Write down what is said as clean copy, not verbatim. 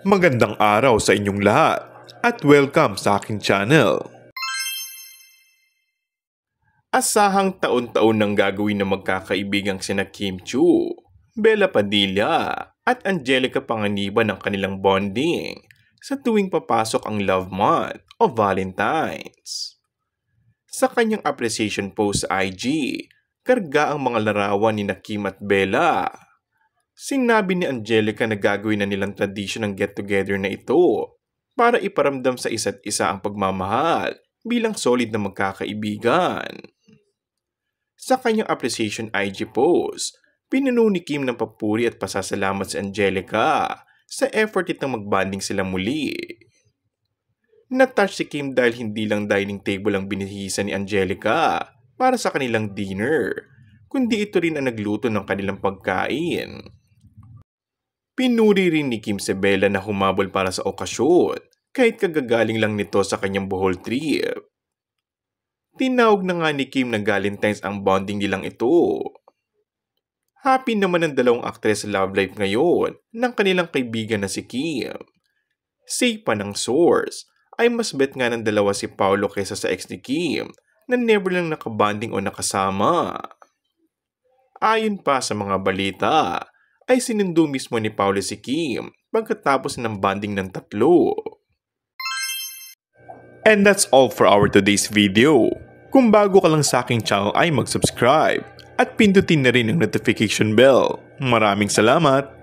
Magandang araw sa inyong lahat at welcome sa aking channel. Asahang taon-taon nang gagawin ng magkakaibigang sina Kim Chiu, Bella Padilla at Angelica Panganiban ang kanilang bonding sa tuwing papasok ang Love Month o Valentine's. Sa kanyang appreciation post sa IG, karga ang mga larawan ni Kim at Bella. Sinabi ni Angelica na gagawin na nilang tradisyon ng get-together na ito para iparamdam sa isa't isa ang pagmamahal bilang solid na magkakaibigan. Sa kanyang appreciation IG post, pinuno ni Kim ng papuri at pasasalamat si Angelica sa effort itong magbanding sila muli. Natouch si Kim dahil hindi lang dining table ang binihisan ni Angelica para sa kanilang dinner, kundi ito rin ang nagluto ng kanilang pagkain. Pinuri rin ni Kim si Bella na humabol para sa okasyon kahit kagagaling lang nito sa kanyang Bohol trip. Tinawag na nga ni Kim na Valentine's ang bonding nilang ito. Happy naman ang dalawang aktres sa love life ngayon ng kanilang kaibigan na si Kim. Say pa ng source ay mas bet nga ng dalawa si Paolo kaysa sa ex ni Kim na never lang nakabanding o nakasama. Ayon pa sa mga balita, ay sinundo mismo ni Paolo si Kim pagkatapos ng banding ng tatlo. And that's all for our today's video. Kung bago ka lang sa aking channel ay mag-subscribe at pindutin na rin ang notification bell. Maraming salamat!